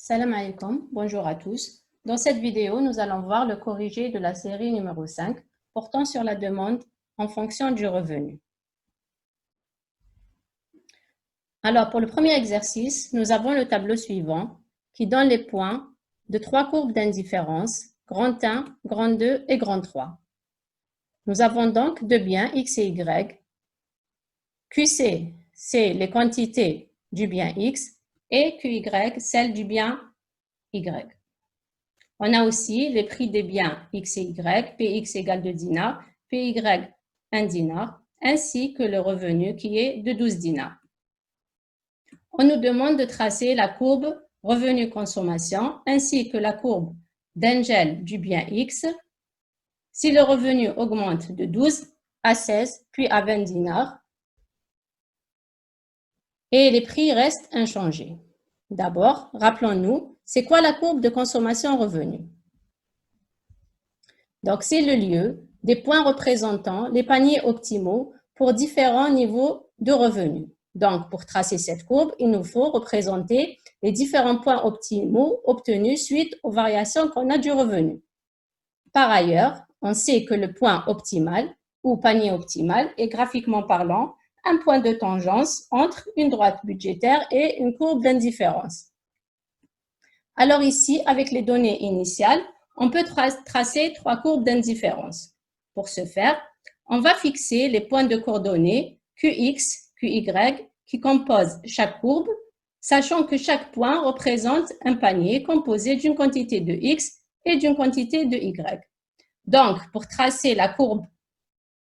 Salam alaikum, bonjour à tous. Dans cette vidéo, nous allons voir le corrigé de la série numéro 5 portant sur la demande en fonction du revenu. Alors, pour le premier exercice, nous avons le tableau suivant qui donne les points de trois courbes d'indifférence, grand 1, grand 2 et grand 3. Nous avons donc deux biens X et Y. QC, c'est les quantités du bien X et QY, celles du bien Y. On a aussi les prix des biens X et Y, PX égale 2 dinars, PY 1 dinar, ainsi que le revenu qui est de 12 dinars. On nous demande de tracer la courbe revenu-consommation ainsi que la courbe d'Engel du bien X si le revenu augmente de 12 à 16 puis à 20 dinars et les prix restent inchangés. D'abord, rappelons-nous, c'est quoi la courbe de consommation-revenu? Donc, c'est le lieu des points représentant les paniers optimaux pour différents niveaux de revenus. Donc, pour tracer cette courbe, il nous faut représenter les différents points optimaux obtenus suite aux variations qu'on a du revenu. Par ailleurs, on sait que le point optimal ou panier optimal est graphiquement parlant un point de tangence entre une droite budgétaire et une courbe d'indifférence. Alors ici, avec les données initiales, on peut tracer trois courbes d'indifférence. Pour ce faire, on va fixer les points de coordonnées QX, QY qui composent chaque courbe, sachant que chaque point représente un panier composé d'une quantité de X et d'une quantité de Y. Donc, pour tracer la courbe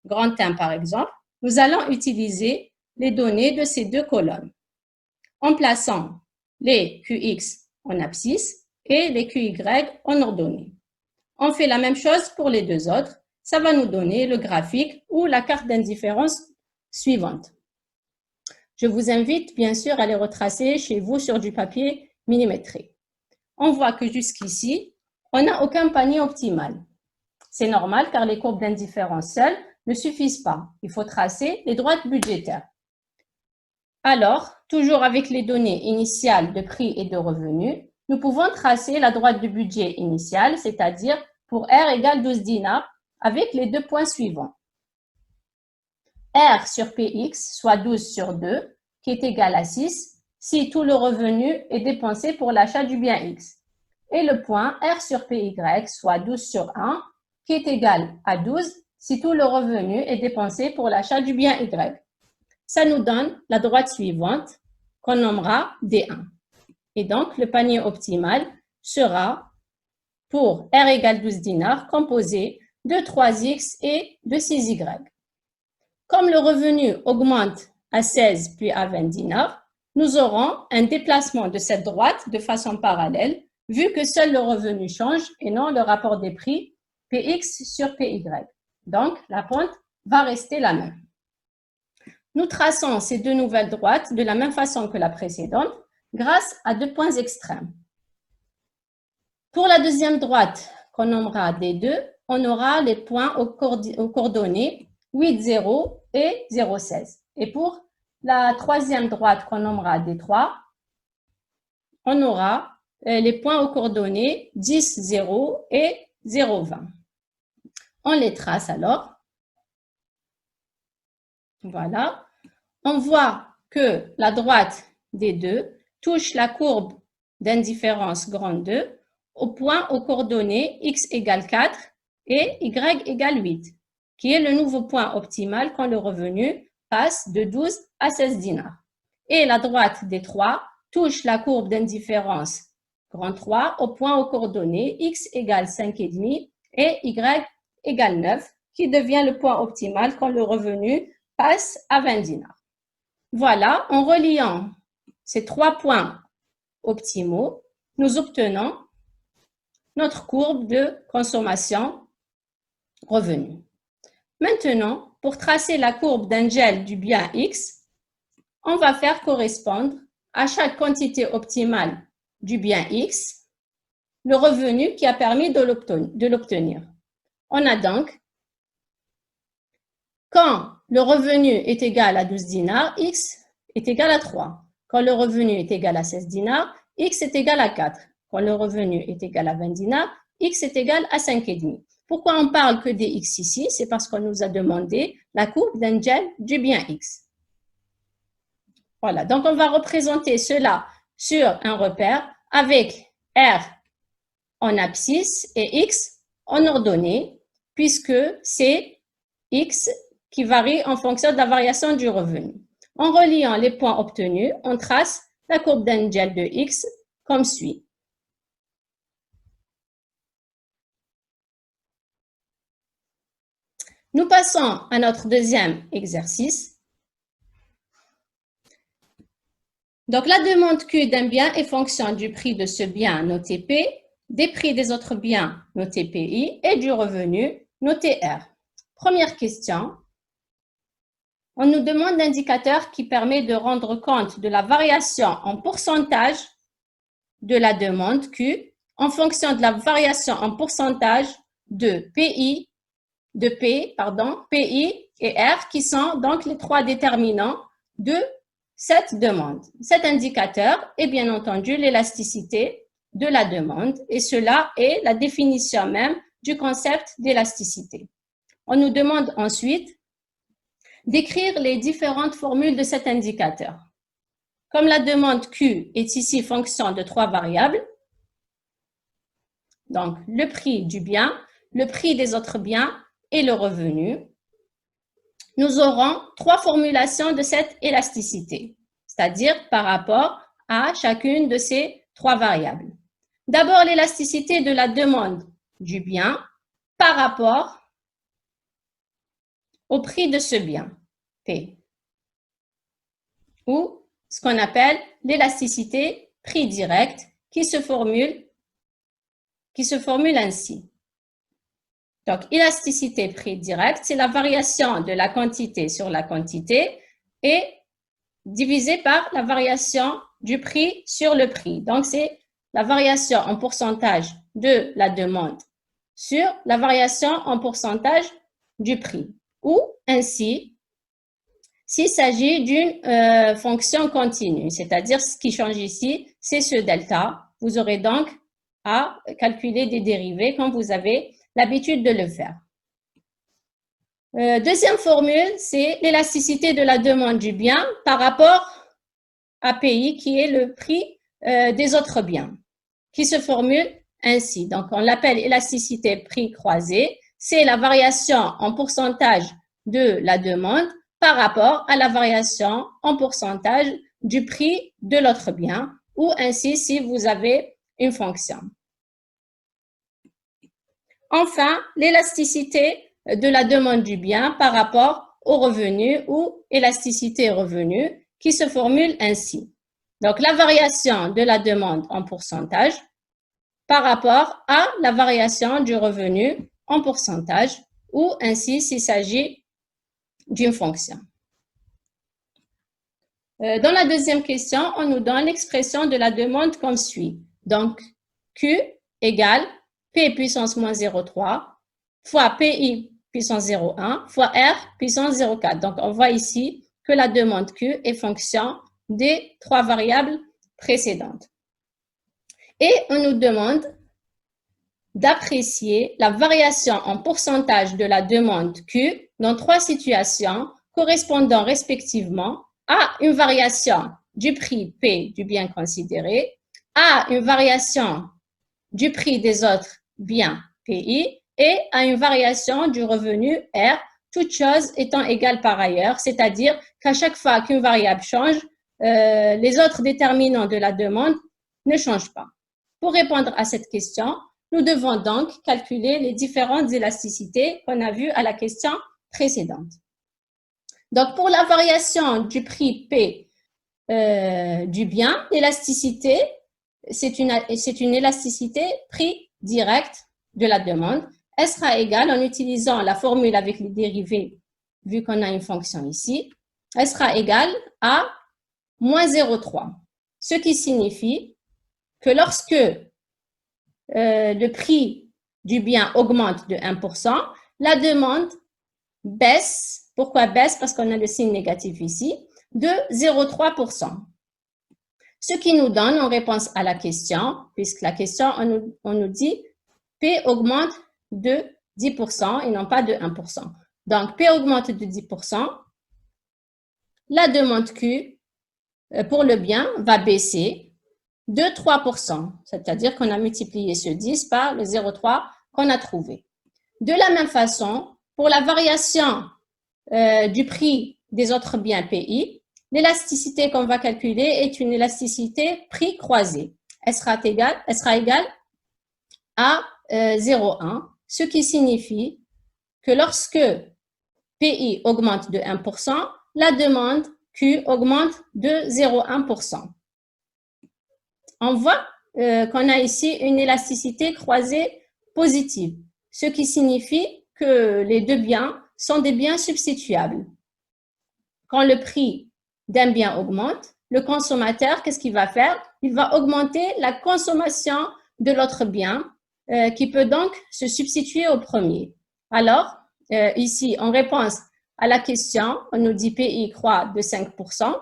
grand 1 par exemple, nous allons utiliser les données de ces deux colonnes en plaçant les QX en abscisse et les QY en ordonnée. On fait la même chose pour les deux autres. Ça va nous donner le graphique ou la carte d'indifférence suivante. Je vous invite bien sûr à les retracer chez vous sur du papier millimétré. On voit que jusqu'ici, on n'a aucun panier optimal. C'est normal car les courbes d'indifférence seules ne suffisent pas. Il faut tracer les droites budgétaires. Alors, toujours avec les données initiales de prix et de revenus, nous pouvons tracer la droite du budget initial, c'est-à-dire pour R égale 12 dinars, avec les deux points suivants. R sur PX, soit 12 sur 2, qui est égal à 6, si tout le revenu est dépensé pour l'achat du bien X. Et le point R sur PY, soit 12 sur 1, qui est égal à 12, si tout le revenu est dépensé pour l'achat du bien Y. Ça nous donne la droite suivante qu'on nommera D1. Et donc, le panier optimal sera pour R égale 12 dinars composé de 3X et de 6Y. Comme le revenu augmente à 16 puis à 20 dinars, nous aurons un déplacement de cette droite de façon parallèle vu que seul le revenu change et non le rapport des prix PX sur PY. Donc, la pente va rester la même. Nous traçons ces deux nouvelles droites de la même façon que la précédente grâce à deux points extrêmes. Pour la deuxième droite qu'on nommera D2, on aura les points aux coordonnées 8, 0 et 0, 16. Et pour la troisième droite qu'on nommera D3, on aura les points aux coordonnées 10, 0 et 0, 20. On les trace alors. Voilà. On voit que la droite des deux touche la courbe d'indifférence grand 2 au point aux coordonnées x égale 4 et y égale 8, qui est le nouveau point optimal quand le revenu passe de 12 à 16 dinars. Et la droite des 3 touche la courbe d'indifférence grand 3 au point aux coordonnées x égale 5,5 et y égale 9, qui devient le point optimal quand le revenu passe à 20 dinars. Voilà, en reliant ces trois points optimaux, nous obtenons notre courbe de consommation revenu. Maintenant, pour tracer la courbe d'Engel du bien X, on va faire correspondre à chaque quantité optimale du bien X le revenu qui a permis de l'obtenir. On a donc, quand le revenu est égal à 12 dinars, X est égal à 3. Quand le revenu est égal à 16 dinars, X est égal à 4. quand le revenu est égal à 20 dinars, X est égal à 5,5. Pourquoi on parle que des X ici? C'est parce qu'on nous a demandé la courbe d'Engel du bien X. Voilà, donc on va représenter cela sur un repère avec R en abscisse et X en ordonnée, puisque c'est X qui varie en fonction de la variation du revenu. En reliant les points obtenus, on trace la courbe d'Engel de X comme suit. Nous passons à notre deuxième exercice. Donc, la demande Q d'un bien est fonction du prix de ce bien noté P, des prix des autres biens notés PI et du revenu noté R. Première question. On nous demande l'indicateur qui permet de rendre compte de la variation en pourcentage de la demande Q en fonction de la variation en pourcentage de PI et R qui sont donc les trois déterminants de cette demande. Cet indicateur est bien entendu l'élasticité de la demande et cela est la définition même du concept d'élasticité. On nous demande ensuite d'écrire les différentes formules de cet indicateur. Comme la demande Q est ici fonction de trois variables, donc le prix du bien, le prix des autres biens et le revenu, nous aurons trois formulations de cette élasticité, c'est-à-dire par rapport à chacune de ces trois variables. D'abord, l'élasticité de la demande du bien par rapport au prix de ce bien, P, ou ce qu'on appelle l'élasticité prix direct qui se formule ainsi. Donc, élasticité prix direct, c'est la variation de la quantité sur la quantité et divisé par la variation du prix sur le prix. Donc, c'est la variation en pourcentage de la demande sur la variation en pourcentage du prix. Ou ainsi, s'il s'agit d'une fonction continue, c'est-à-dire ce qui change ici, c'est ce delta. Vous aurez donc à calculer des dérivés quand vous avez l'habitude de le faire. Deuxième formule, c'est l'élasticité de la demande du bien par rapport à PI, qui est le prix des autres biens, qui se formule ainsi. Donc, on l'appelle élasticité prix croisé. C'est la variation en pourcentage de la demande par rapport à la variation en pourcentage du prix de l'autre bien, ou ainsi si vous avez une fonction. Enfin, l'élasticité de la demande du bien par rapport au revenu ou élasticité revenu qui se formule ainsi. Donc, la variation de la demande en pourcentage par rapport à la variation du revenu en pourcentage ou ainsi s'il s'agit d'une fonction. Dans la deuxième question, on nous donne l'expression de la demande comme suit. Donc, Q égale P puissance moins 0,3 fois PI puissance 0,1 fois R puissance 0,4. Donc, on voit ici que la demande Q est fonction des trois variables précédentes. Et on nous demande d'apprécier la variation en pourcentage de la demande Q dans trois situations correspondant respectivement à une variation du prix P du bien considéré, à une variation du prix des autres biens PI et à une variation du revenu R, toutes choses étant égales par ailleurs, c'est-à-dire qu'à chaque fois qu'une variable change, les autres déterminants de la demande ne changent pas. Pour répondre à cette question, nous devons donc calculer les différentes élasticités qu'on a vues à la question précédente. Donc, pour la variation du prix P du bien, l'élasticité, c'est une élasticité prix direct de la demande. Elle sera égale, en utilisant la formule avec les dérivés, vu qu'on a une fonction ici, elle sera égale à moins 0,3. Ce qui signifie que lorsque le prix du bien augmente de 1%, la demande baisse. Pourquoi baisse? Parce qu'on a le signe négatif ici, de 0,3%. Ce qui nous donne en réponse à la question, puisque la question, on nous dit P augmente de 10% et non pas de 1%. Donc, P augmente de 10%. La demande Q pour le bien va baisser de 3%, c'est-à-dire qu'on a multiplié ce 10 par le 0,3 qu'on a trouvé. De la même façon, pour la variation du prix des autres biens PI, l'élasticité qu'on va calculer est une élasticité prix croisé. Elle sera égale à 0,1, ce qui signifie que lorsque PI augmente de 1%, la demande Q augmente de 0,1%. On voit qu'on a ici une élasticité croisée positive, ce qui signifie que les deux biens sont des biens substituables. Quand le prix d'un bien augmente, le consommateur, qu'est-ce qu'il va faire? Il va augmenter la consommation de l'autre bien, qui peut donc se substituer au premier. Alors, ici, en réponse à la question, on nous dit PI croît de 5%.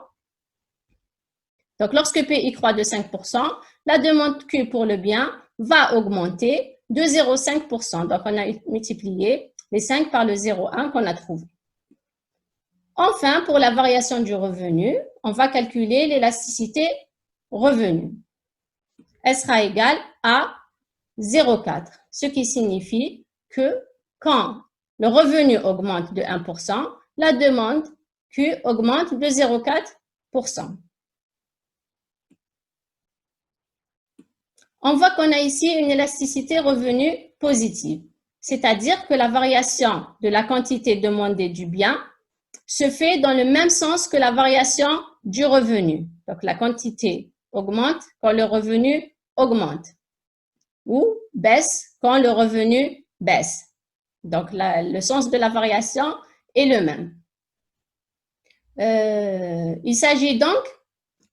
Donc, lorsque PI croît de 5%, la demande Q pour le bien va augmenter de 0,5%. Donc, on a multiplié les 5 par le 0,1 qu'on a trouvé. Enfin, pour la variation du revenu, on va calculer l'élasticité revenu. Elle sera égale à 0,4, ce qui signifie que quand le revenu augmente de 1%, la demande Q augmente de 0,4%. On voit qu'on a ici une élasticité revenu positive, c'est-à-dire que la variation de la quantité demandée du bien se fait dans le même sens que la variation du revenu. Donc, la quantité augmente quand le revenu augmente ou baisse quand le revenu baisse. Donc, le sens de la variation est le même. Il s'agit donc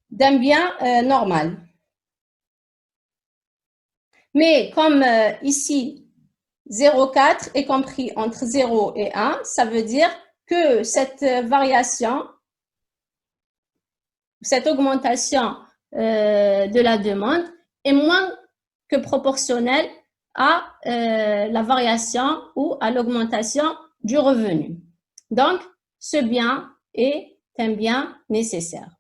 d'un bien normal. Mais comme ici, 0,4 est compris entre 0 et 1, ça veut dire que cette variation, cette augmentation de la demande est moins que proportionnelle à la variation ou à l'augmentation du revenu. Donc, ce bien est un bien nécessaire.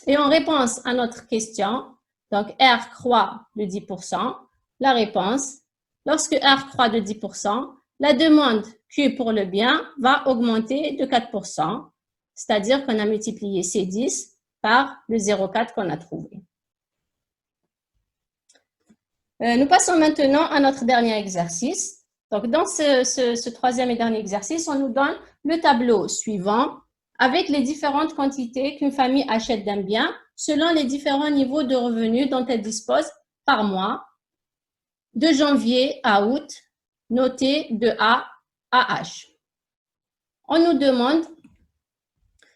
Et en réponse à notre question, donc R croît de 10%, la réponse, lorsque R croît de 10%, la demande Q pour le bien va augmenter de 4%, c'est-à-dire qu'on a multiplié ces 10 par le 0,4 qu'on a trouvé. Nous passons maintenant à notre dernier exercice. Donc, dans ce troisième et dernier exercice, on nous donne le tableau suivant avec les différentes quantités qu'une famille achète d'un bien selon les différents niveaux de revenus dont elle dispose par mois, de janvier à août, noté de A à H. On nous demande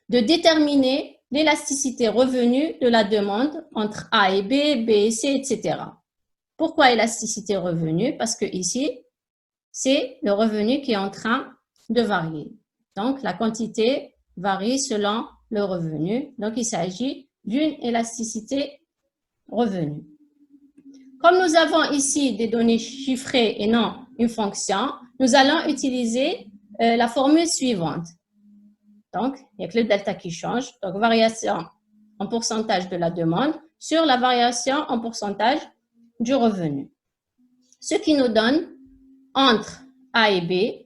de déterminer l'élasticité revenu de la demande entre A et B, B et C, etc. Pourquoi élasticité revenu? Parce que ici, c'est le revenu qui est en train de varier. Donc, la quantité varie selon le revenu. Donc, il s'agit d'une élasticité revenu. Comme nous avons ici des données chiffrées et non une fonction, nous allons utiliser la formule suivante. Donc, il n'y a que le delta qui change. Donc, variation en pourcentage de la demande sur la variation en pourcentage du revenu. Ce qui nous donne entre A et B,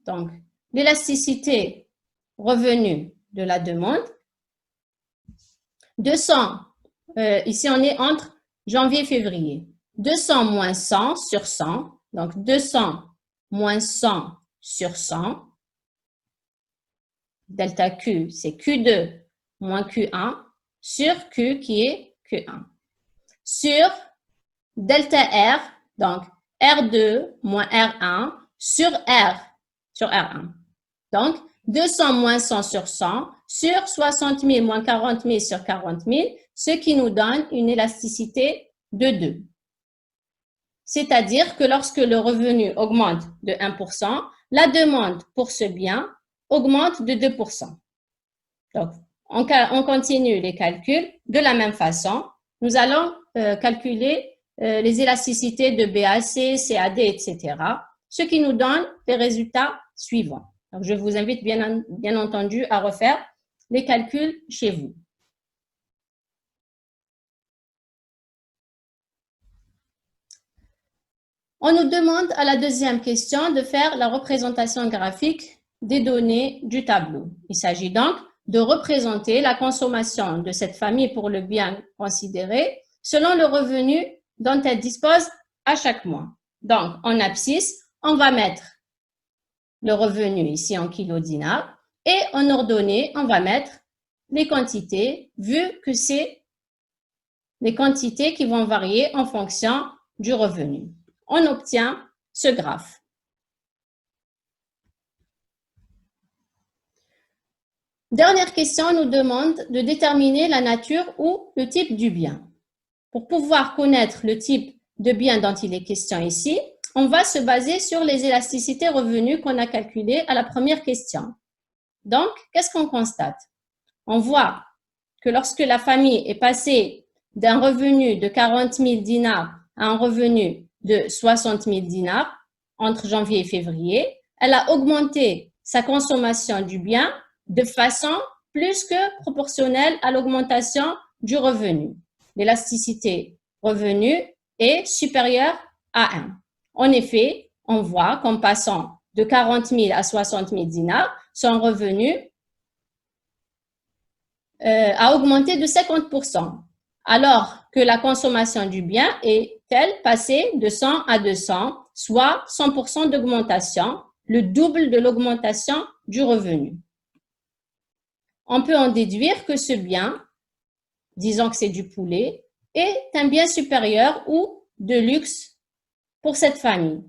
donc l'élasticité revenu de la demande, 200, ici on est entre janvier et février, 200 moins 100 sur 100, donc 200 moins 100 sur 100, delta Q, c'est Q2 moins Q1 sur Q qui est Q1, sur delta R, donc R2 moins R1 sur R1. Donc, 200 moins 100 sur 100 sur 60 000 moins 40 000 sur 40 000, ce qui nous donne une élasticité de 2. C'est-à-dire que lorsque le revenu augmente de 1%, la demande pour ce bien augmente de 2%. Donc, on continue les calculs de la même façon. Nous allons calculer les élasticités de BAC, CAD, etc., ce qui nous donne les résultats suivants. Donc, je vous invite bien entendu à refaire les calculs chez vous. On nous demande à la deuxième question de faire la représentation graphique des données du tableau. Il s'agit donc de représenter la consommation de cette famille pour le bien considéré selon le revenu dont elle dispose à chaque mois. Donc, en abscisse, on va mettre le revenu ici en kilodinars et en ordonnée, on va mettre les quantités vu que c'est les quantités qui vont varier en fonction du revenu. On obtient ce graphe. Dernière question nous demande de déterminer la nature ou le type du bien. Pour pouvoir connaître le type de bien dont il est question ici, on va se baser sur les élasticités revenues qu'on a calculées à la première question. Donc, qu'est-ce qu'on constate? On voit que lorsque la famille est passée d'un revenu de 40 000 dinars à un revenu de 60 000 dinars entre janvier et février, elle a augmenté sa consommation du bien de façon plus que proportionnelle à l'augmentation du revenu. L'élasticité revenu est supérieure à 1. En effet, on voit qu'en passant de 40 000 à 60 000 dinars, son revenu a augmenté de 50%, alors que la consommation du bien est, elle, passée de 100 à 200, soit 100% d'augmentation, le double de l'augmentation du revenu. On peut en déduire que ce bien, disons que c'est du poulet, est un bien supérieur ou de luxe pour cette famille,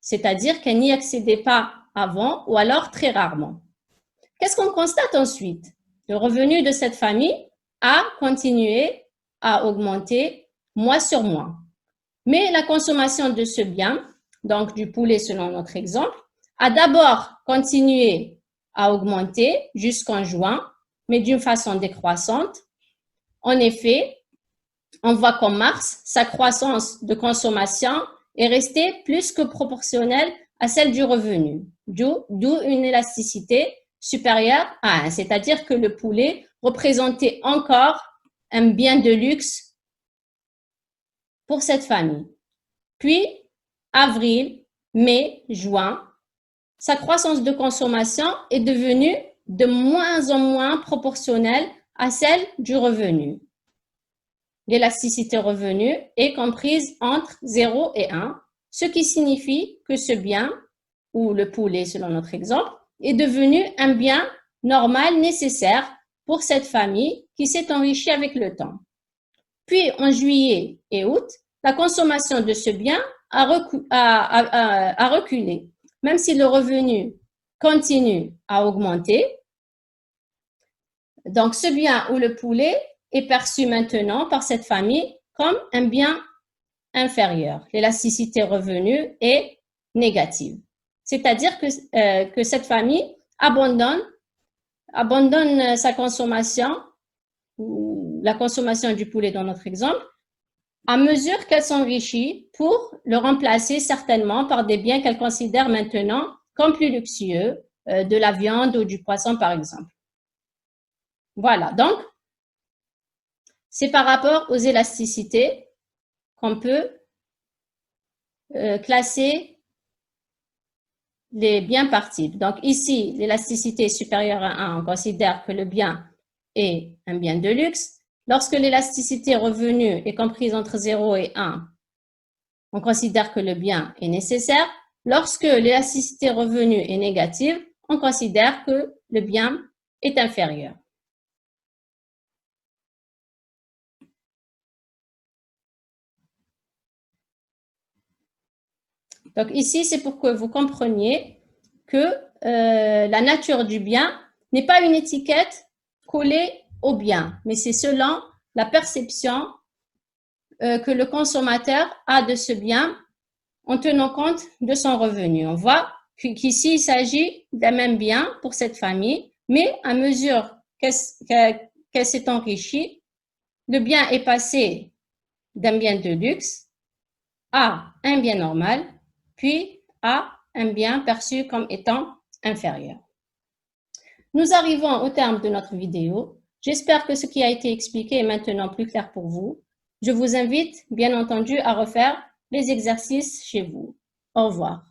c'est-à-dire qu'elle n'y accédait pas avant ou alors très rarement. Qu'est-ce qu'on constate ensuite? Le revenu de cette famille a continué à augmenter mois sur mois. Mais la consommation de ce bien, donc du poulet selon notre exemple, a d'abord continué à augmenter jusqu'en juin, mais d'une façon décroissante. En effet, on voit qu'en mars, sa croissance de consommation est restée plus que proportionnelle à celle du revenu, d'où une élasticité supérieure à 1, c'est-à-dire que le poulet représentait encore un bien de luxe pour cette famille. Puis, avril, mai, juin, sa croissance de consommation est devenue de moins en moins proportionnelle à celle du revenu. L'élasticité revenu est comprise entre 0 et 1, ce qui signifie que ce bien, ou le poulet selon notre exemple, est devenu un bien normal nécessaire pour cette famille qui s'est enrichie avec le temps. Puis, en juillet et août, la consommation de ce bien a reculé. Même si le revenu continue à augmenter, donc ce bien ou le poulet est perçu maintenant par cette famille comme un bien inférieur. L'élasticité revenu est négative. C'est-à-dire que cette famille abandonne sa consommation, ou la consommation du poulet dans notre exemple, à mesure qu'elle s'enrichit pour le remplacer certainement par des biens qu'elle considère maintenant comme plus luxueux, de la viande ou du poisson par exemple. Voilà, donc c'est par rapport aux élasticités qu'on peut classer les biens par type. Donc ici, l'élasticité est supérieure à 1, on considère que le bien est un bien de luxe. Lorsque l'élasticité revenue est comprise entre 0 et 1, on considère que le bien est nécessaire. Lorsque l'élasticité revenue est négative, on considère que le bien est inférieur. Donc ici, c'est pour que vous compreniez que la nature du bien n'est pas une étiquette collée au bien, mais c'est selon la perception que le consommateur a de ce bien en tenant compte de son revenu. On voit qu'ici, il s'agit d'un même bien pour cette famille, mais à mesure qu'elle s'est enrichie. Le bien est passé d'un bien de luxe à un bien normal, puis à un bien perçu comme étant inférieur. Nous arrivons au terme de notre vidéo. J'espère que ce qui a été expliqué est maintenant plus clair pour vous. Je vous invite, bien entendu, à refaire les exercices chez vous. Au revoir.